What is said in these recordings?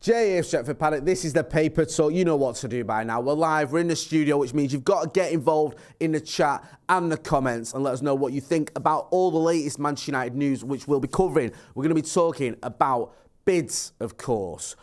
Jay here, Stretford, Paddock. This is the paper talk. You know what to do by now. We're live. We're in the studio, which means you've got to get involved in the chat and the comments and let us know what you think about all the latest Manchester United news, which we'll be covering. We're going to be talking about BIDS, of course.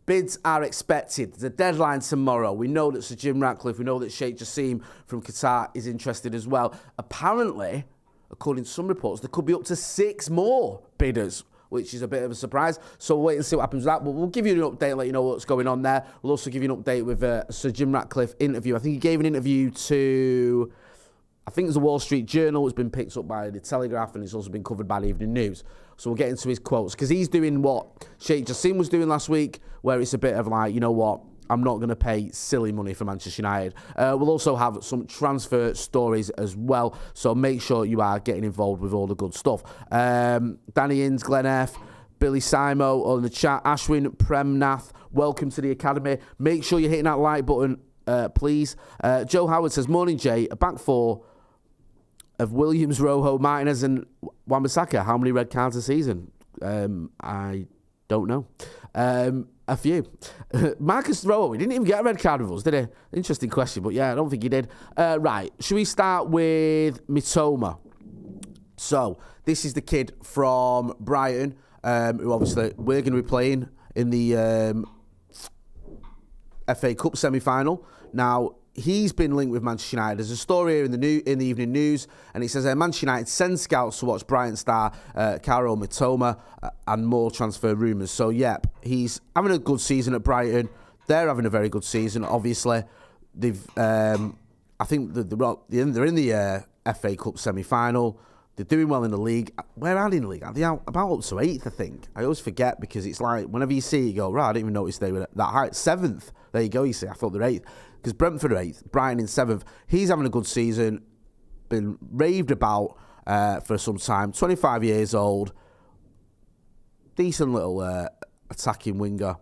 BIDS are expected. There's a deadline tomorrow. We know that Sir Jim Ratcliffe, we know that Sheikh Jassim from Qatar is interested as well. Apparently, according to some reports, there could be up to 6 more bidders, which is a bit of a surprise. So we'll wait and see what happens with that. But we'll give you an update, let you know what's going on there. We'll also give you an update with Sir Jim Ratcliffe interview. I think he gave an interview to, I think it's the Wall Street Journal. It's been picked up by the Telegraph and it's also been covered by the Evening News. So we'll get into his quotes because he's doing what Sheikh Jassim was doing last week, where it's a bit of like, you know what, I'm not going to pay silly money for Manchester United. We'll also have some transfer stories as well. So make sure you are getting involved with all the good stuff. Danny Inns, Glenn F., Billy Simo on the chat. Ashwin Premnath, welcome to the Academy. Make sure you're hitting that like button, please. Joe Howard says, morning, Jay. A back four of Williams, Rojo, Martinez and Wan-Bissaka. How many red cards a season? I don't know. A few. Marcus Rowe, he didn't even get a red card with us, did he? Interesting question, but yeah, I don't think he did. Right, should we start with Mitoma? So, this is the kid from Brighton, who obviously we're going to be playing in the FA Cup semi-final. Now, he's been linked with Manchester United. There's a story here in the Evening News, and it says Manchester United send scouts to watch Brighton star Caro Mitoma and more transfer rumours. So, yep, he's having a good season at Brighton. They're having a very good season, obviously. They've, I think they're in the FA Cup semi-final. They're doing well in the league. Where are they in the league? Are they out about up to 8th, I think? I always forget because it's like, whenever you see it, you go, right, I didn't even notice they were that high. 7th. There you go, you see. I thought they're 8th. Because Brentford are 8th, Brighton in 7th. He's having a good season, been raved about for some time. 25 years old, decent little attacking winger.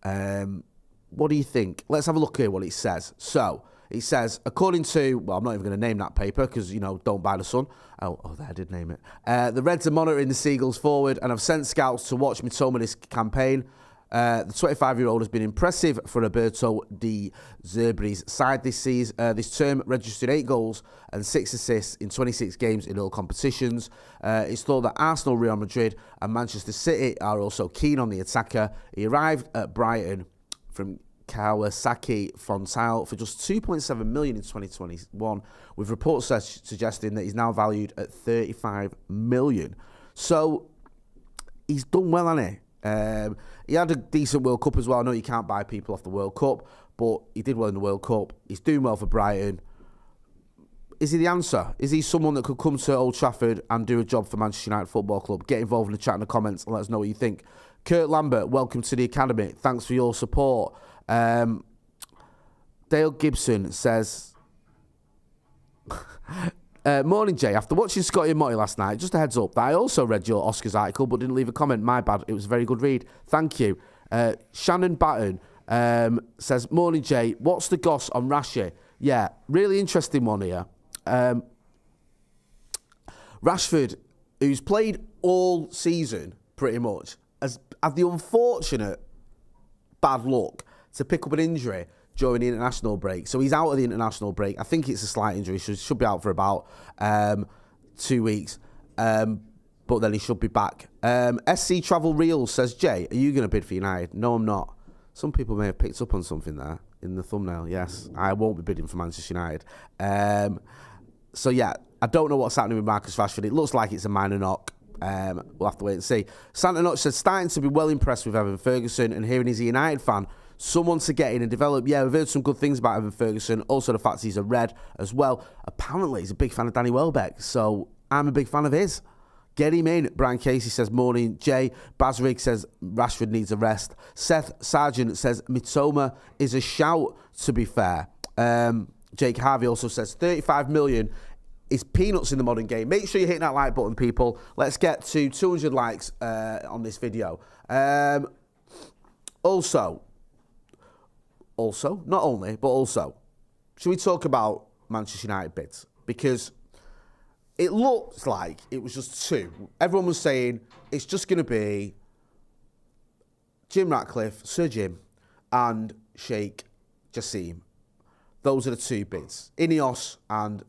What do you think? Let's have a look here what it says. So, it says, according to, well, I'm not even going to name that paper because, you know, don't buy the Sun. Oh, there, I did name it. The Reds are monitoring the Seagulls forward and have sent scouts to watch Mitoma this campaign. The 25-year-old has been impressive for Roberto De Zerbri's side this season. This term registered 8 goals and 6 assists in 26 games in all competitions. It's thought that Arsenal, Real Madrid and Manchester City are also keen on the attacker. He arrived at Brighton from Kawasaki Frontale for just 2.7 million in 2021, with reports suggesting that he's now valued at 35 million. So he's done well, hasn't he? He had a decent World Cup as well. I know you can't buy people off the World Cup, but he did well in the World Cup. He's doing well for Brighton. Is he the answer? Is he someone that could come to Old Trafford and do a job for Manchester United Football Club? Get involved in the chat and the comments and let us know what you think. Kurt Lambert, welcome to the Academy. Thanks for your support. Dale Gibson says, morning, Jay. After watching Scotty and Motty last night, just a heads up that I also read your Oscars article but didn't leave a comment. My bad. It was a very good read. Thank you. Shannon Batten says, morning, Jay. What's the goss on Rashi? Yeah, really interesting one here. Rashford, who's played all season pretty much, has had the unfortunate bad luck to pick up an injury during the international break. So he's out of the international break. I think it's a slight injury. Should be out for about 2 weeks. But then he should be back. SC Travel Reels says, Jay, are you going to bid for United? No, I'm not. Some people may have picked up on something there in the thumbnail. Yes, I won't be bidding for Manchester United. So, yeah, I don't know what's happening with Marcus Rashford. It looks like it's a minor knock. We'll have to wait and see. Santa Notch says, starting to be well impressed with Evan Ferguson and hearing he's a United fan. Someone to get in and develop. Yeah, we've heard some good things about Evan Ferguson. Also, the fact he's a Red as well. Apparently, he's a big fan of Danny Welbeck. So, I'm a big fan of his. Get him in. Brian Casey says, morning. Jay Basrig says, Rashford needs a rest. Seth Sargent says, Mitoma is a shout, to be fair. Jake Harvey also says, 35 million is peanuts in the modern game. Make sure you're hitting that like button, people. Let's get to 200 likes on this video. Also, not only, but also, should we talk about Manchester United bids? Because it looked like it was just 2. Everyone was saying it's just going to be Jim Ratcliffe, Sir Jim, and Sheikh Jassim. Those are the two bids, Ineos and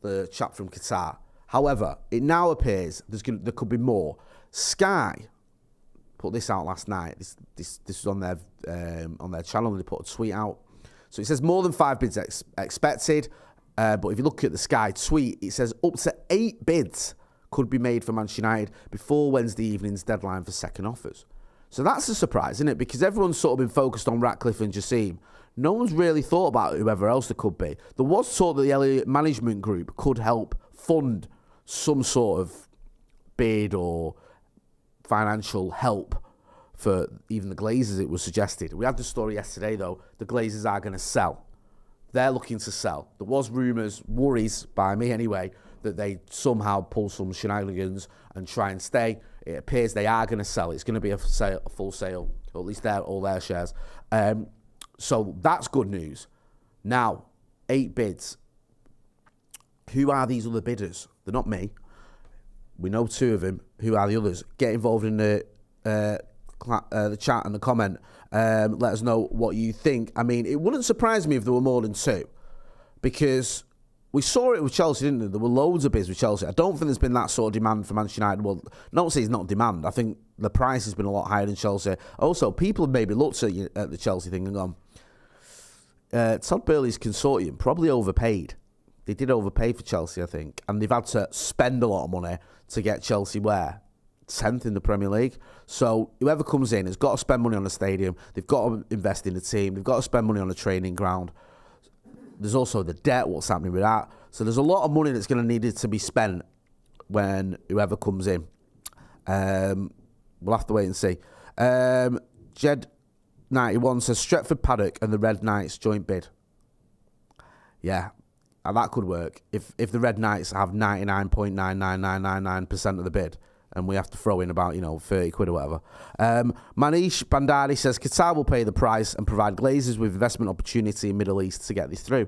the chap from Qatar. However, it now appears there could be more. Sky put this out last night. This was on their channel, and they put a tweet out. So it says more than 5 bids expected. But if you look at the Sky tweet, it says up to 8 bids could be made for Manchester United before Wednesday evening's deadline for second offers. So that's a surprise, isn't it? Because everyone's sort of been focused on Ratcliffe and Jassim. No one's really thought about whoever else there could be. There was talk that the Elliott Management Group could help fund some sort of bid or financial help for even the Glazers, it was suggested. We had the story yesterday, though. The Glazers are going to sell. They're looking to sell. There was rumours, worries by me anyway, that they somehow pull some shenanigans and try and stay. It appears they are going to sell. It's going to be a full sale, or at least all their shares. So that's good news. Now, 8 bids. Who are these other bidders? They're not me. We know 2 of them. Who are the others? Get involved in the chat and the comment. Let us know what you think. I mean, it wouldn't surprise me if there were more than 2, because we saw it with Chelsea, didn't there? There were loads of bids with Chelsea. I don't think there's been that sort of demand for Manchester United. Well, don't say it's not demand. I think the price has been a lot higher than Chelsea. Also, people have maybe looked at the Chelsea thing and gone, Todd Boehly's consortium probably overpaid. They did overpay for Chelsea, I think, and they've had to spend a lot of money to get Chelsea where? 10th in the Premier League. So whoever comes in has got to spend money on the stadium. They've got to invest in the team. They've got to spend money on the training ground. There's also the debt, what's happening with that. So there's a lot of money that's going to need to be spent when whoever comes in. We'll have to wait and see. Jed91 says Stretford, Paddock and the Red Knights joint bid. Yeah, that could work. If the Red Knights have 99.99999% of the bid, and we have to throw in about, 30 quid or whatever. Manish Bandari says Qatar will pay the price and provide Glazers with investment opportunity in Middle East to get this through.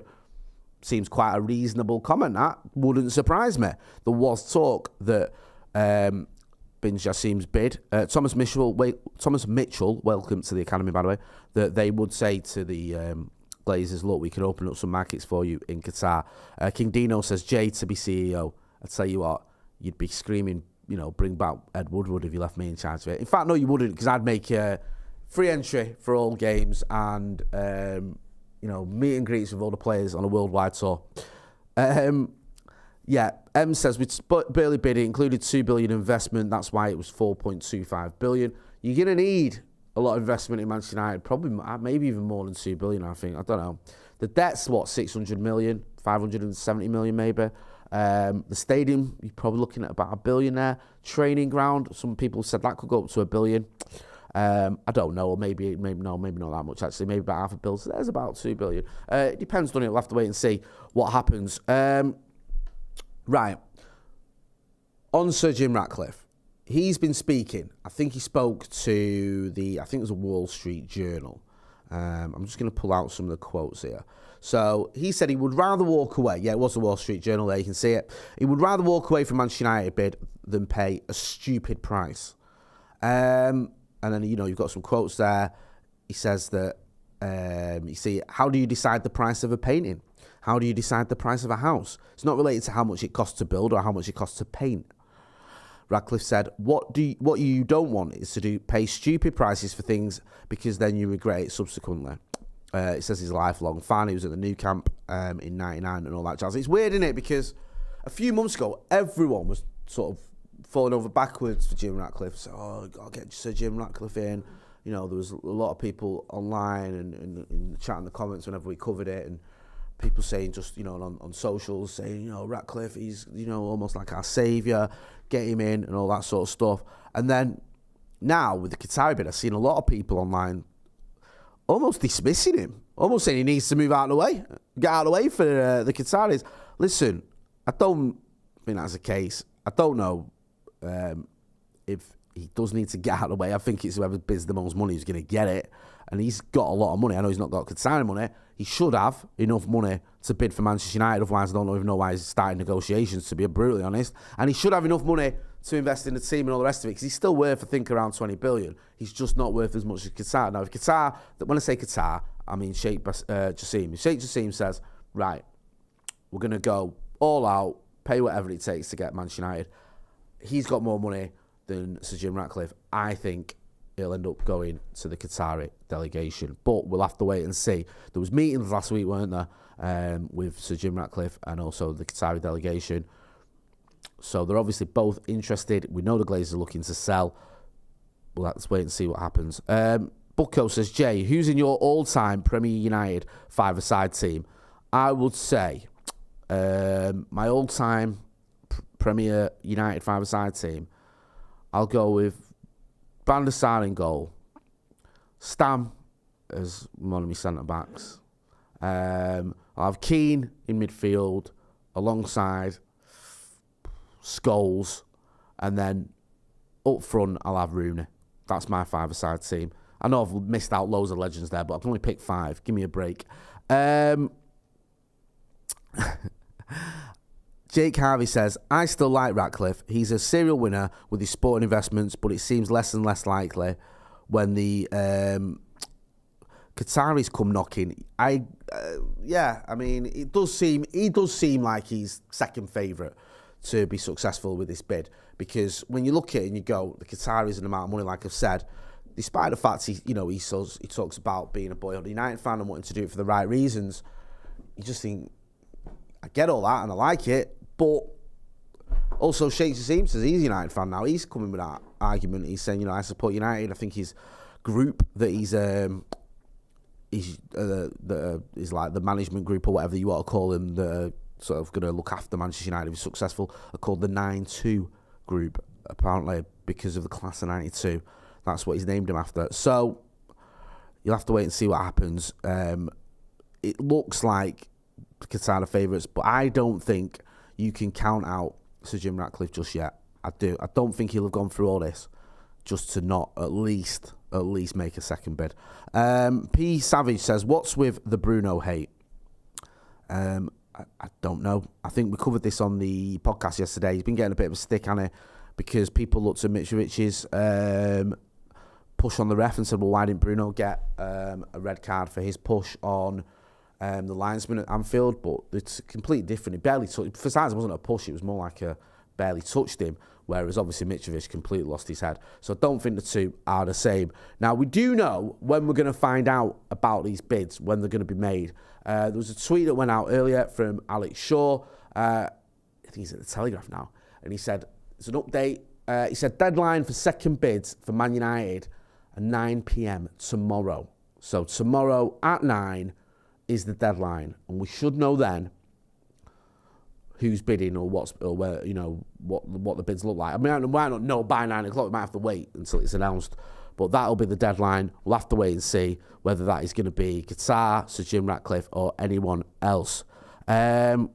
Seems quite a reasonable comment, that. Wouldn't surprise me. There was talk that Bin Jassim's bid, Thomas Mitchell, welcome to the Academy, by the way, that they would say to the Glazers, look, we can open up some markets for you in Qatar. King Dino says, Jay to be CEO. I tell you what, you'd be screaming, bring back Ed Woodward if you left me in charge of it. In fact, no, you wouldn't, because I'd make free entry for all games and, meet and greets with all the players on a worldwide tour. M says, with Boehly bidding included $2 billion investment. That's why it was $4.25 billion. You're going to need a lot of investment in Manchester United, probably maybe even more than $2 billion, I think. I don't know. The debt's, $600 million, 570 million maybe. The stadium, you're probably looking at about $1 billion there. Training ground, some people said that could go up to $1 billion. I don't know, or maybe not that much actually, maybe about $500 million. So there's about $2 billion. It depends, doesn't it? We'll have to wait and see what happens. Right. On Sir Jim Ratcliffe, he's been speaking. I think he spoke to it was a Wall Street Journal. I'm just going to pull out some of the quotes here. So he said he would rather walk away. Yeah, it was the Wall Street Journal there, you can see it. He would rather walk away from Manchester United bid than pay a stupid price. And then, you've got some quotes there. He says that, how do you decide the price of a painting? How do you decide the price of a house? It's not related to how much it costs to build or how much it costs to paint. Ratcliffe said, what you don't want is to pay stupid prices for things because then you regret it subsequently. It says he's a lifelong fan. He was at the new camp in 99 and all that jazz. It's weird, isn't it? Because a few months ago, everyone was sort of falling over backwards for Jim Ratcliffe. So, I'll get Sir Jim Ratcliffe in. There was a lot of people online and in the chat and the comments whenever we covered it, and people saying just, on socials, saying, Ratcliffe, he's, almost like our saviour, get him in and all that sort of stuff. And then now with the Qatar bid, I've seen a lot of people online almost dismissing him, almost saying he needs to move out of the way, get out of the way for the Qataris. Listen, I don't think that's the case. I don't know if he does need to get out of the way. I think it's whoever bids the most money is going to get it. And he's got a lot of money. I know he's not got Qatar money. He should have enough money to bid for Manchester United. Otherwise, I don't even know why he's starting negotiations, to be brutally honest. And he should have enough money to invest in the team and all the rest of it, because he's still worth, I think, around 20 billion. He's just not worth as much as Qatar. Now, if Qatar, when I say Qatar, I mean Sheikh Jassim. Sheikh Jassim says, right, we're going to go all out, pay whatever it takes to get Manchester United. He's got more money than Sir Jim Ratcliffe. I think he'll end up going to the Qatari delegation. But we'll have to wait and see. There was meetings last week, weren't there, with Sir Jim Ratcliffe and also the Qatari delegation. So they're obviously both interested. We know the Glazers are looking to sell. Well, let's wait and see what happens. Bucko says, Jay, who's in your all-time Premier United five-a-side team? I would say my all-time Premier United five-a-side team, I'll go with Van der Sar in goal, Stam as one of my centre-backs. I'll have Keane in midfield alongside Scholes, and then up front I'll have Rooney. That's my five-a-side team. I know I've missed out loads of legends there, but I can only pick 5. Give me a break. Jake Harvey says, I still like Ratcliffe. He's a serial winner with his sporting investments, but it seems less and less likely when the Qataris come knocking. I mean, he does seem like he's second favourite to be successful with this bid, because when you look at it and you go, the Qataris and the amount of money, like I've said, despite the fact he talks about being a boyhood United fan and wanting to do it for the right reasons, you just think, I get all that and I like it, but also Sheikh Jassim says he's a United fan now. He's coming with that argument. He's saying, I support United. I think his group that he's like the management group or whatever you want to call him, the sort of going to look after Manchester United if he's successful, are called the 9-2 group, apparently, because of the class of 92. That's what he's named him after. So you'll have to wait and see what happens. It looks like Qatar are favourites, but I don't think you can count out Sir Jim Ratcliffe just yet. I don't think he'll have gone through all this just to not at least make a second bid. P. Savage says, what's with the Bruno hate? I don't know. I think we covered this on the podcast yesterday. He's been getting a bit of a stick on it because people looked at Mitrovic's push on the ref and said, well, why didn't Bruno get a red card for his push on the linesman at Anfield? But it's completely different. It barely touched. For starters, it wasn't a push. It was more like a barely touched him, whereas obviously Mitrovic completely lost his head. So I don't think the two are the same. Now, we do know when we're going to find out about these bids, when they're going to be made. There was a tweet that went out earlier from Alex Shaw. I think he's at the Telegraph now. And he said, it's an update. He said, deadline for second bids for Man United at 9 p.m. tomorrow. So tomorrow at 9 is the deadline. And we should know then who's bidding or what the bids look like. I mean, we might not know by 9 o'clock. We might have to wait until it's announced. But that'll be the deadline. We'll have to wait and see whether that is going to be Qatar, Sir Jim Ratcliffe, or anyone else. Brian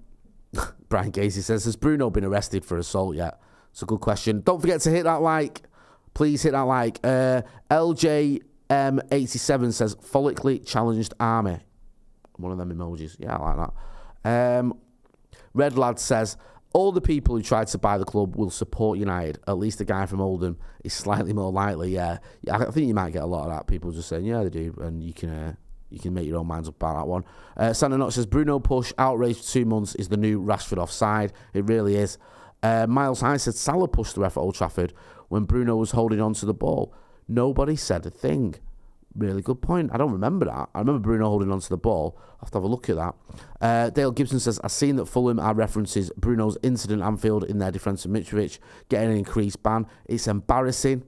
Casey says, has Bruno been arrested for assault yet? It's a good question. Don't forget to hit that like. Please hit that like. LJM87 says, follically challenged army. One of them emojis. Yeah, I like that. Red Lad says, all the people who tried to buy the club will support United. At least the guy from Oldham is slightly more likely. Yeah, I think you might get a lot of that. People just saying, yeah, they do. And you can make your own minds up about that one. Santa Knox says, Bruno push, outrage for 2 months is the new Rashford offside. It really is. Miles High said, Salah pushed the ref at Old Trafford when Bruno was holding on to the ball. Nobody said a thing. Really good point. I don't remember that. I remember Bruno holding on to the ball. I'll have to have a look at that. Dale Gibson says, I've seen that Fulham are references Bruno's incident at Anfield in their defence of Mitrovic, getting an increased ban. It's embarrassing.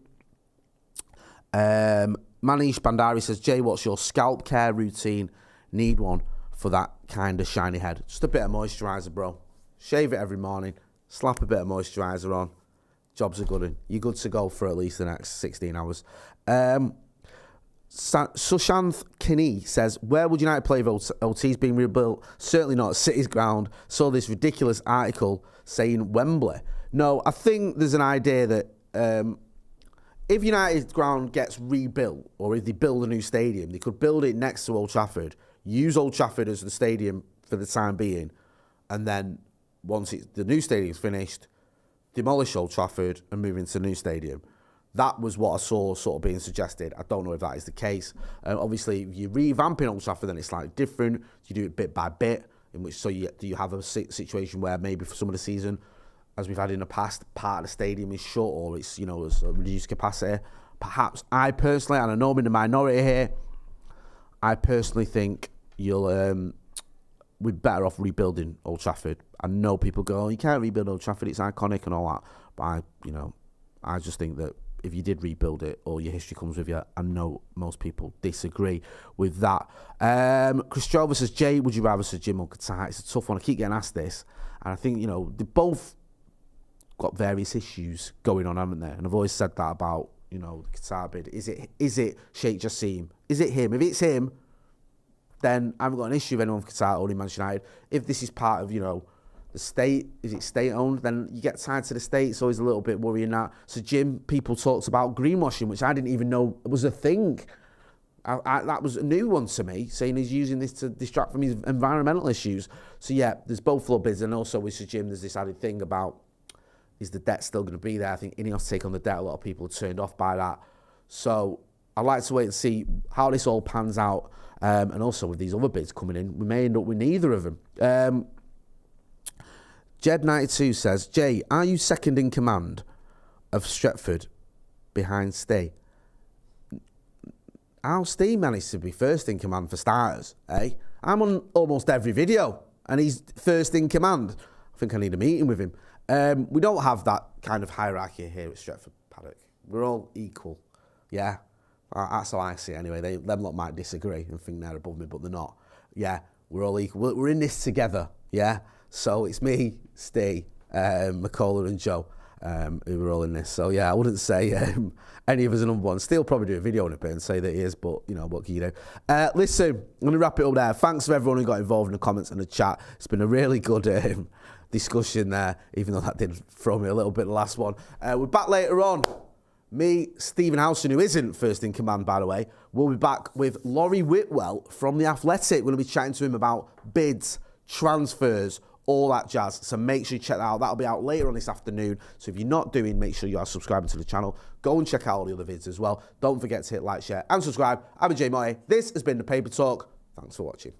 Manish Bandari says, Jay, what's your scalp care routine? Need one for that kind of shiny head. Just a bit of moisturiser, bro. Shave it every morning. Slap a bit of moisturiser on. Jobs are good. And you're good to go for at least the next 16 hours. Sushanth Kinney says, where would United play if OT's being rebuilt? Certainly not at City's ground. Saw this ridiculous article saying Wembley. No, I think there's an idea that if United's ground gets rebuilt, or if they build a new stadium, they could build it next to Old Trafford, use Old Trafford as the stadium for the time being, and then once the new stadium's finished, demolish Old Trafford and move into a new stadium. That was what I saw sort of being suggested. I don't know if that is the case. Obviously, if you're revamping Old Trafford, then it's slightly different. You do it bit by bit, in which do you have a situation where maybe for some of the season, as we've had in the past, part of the stadium is shut or it's, you know, it's a reduced capacity. Perhaps I personally, and I know I'm in the minority here, I personally think we're better off rebuilding Old Trafford. I know people go, oh, you can't rebuild Old Trafford, it's iconic and all that. But I just think that if you did rebuild it, all your history comes with you. I know most people disagree with that. Chris Jover says, Jay, would you rather Sir Jim or Qatar? It's a tough one. I keep getting asked this. And I think, you know, they both got various issues going on, haven't they? And I've always said that about, you know, the Qatar bid. Is it Sheikh Jassim? Is it him? If it's him, then I haven't got an issue with anyone from Qatar owning Manchester United. If this is part of, you know, the state, is it state-owned, then you get tied to the state. It's always a little bit worrying that. So Jim, people talked about greenwashing, which I didn't even know was a thing. That was a new one to me, saying he's using this to distract from his environmental issues. So yeah, there's both little bids, and also with Sir Jim, there's this added thing about, is the debt still going to be there? I think Ineos take on the debt. A lot of people are turned off by that. So I'd like to wait and see how this all pans out. And also with these other bids coming in, we may end up with neither of them. Jed92 says, Jay, are you second in command of Stretford behind Stay? How Stay managed to be first in command for starters, eh? I'm on almost every video and he's first in command. I think I need a meeting with him. We don't have that kind of hierarchy here at Stretford Paddock. We're all equal, yeah? That's how I see it anyway. Them lot might disagree and think they're above me, but they're not. Yeah, we're all equal. We're in this together, yeah? So it's me, Steve, McCullough and Joe who are all in this. So yeah, I wouldn't say any of us are number one. Still probably do a video on it and say that he is, but you know, what can you do? Listen, I'm going to wrap it up there. Thanks for everyone who got involved in the comments and the chat. It's been a really good discussion there, even though that did throw me a little bit the last one. We're back later on. Me, Stephen Howson, who isn't first in command, by the way, will be back with Laurie Whitwell from The Athletic. We're going to be chatting to him about bids, transfers, all that jazz. So make sure you check that out. That'll be out later on this afternoon. So if you're not doing, make sure you are subscribing to the channel. Go and check out all the other vids as well. Don't forget to hit like, share, and subscribe. I've been Jay Motty. This has been The Paper Talk. Thanks for watching.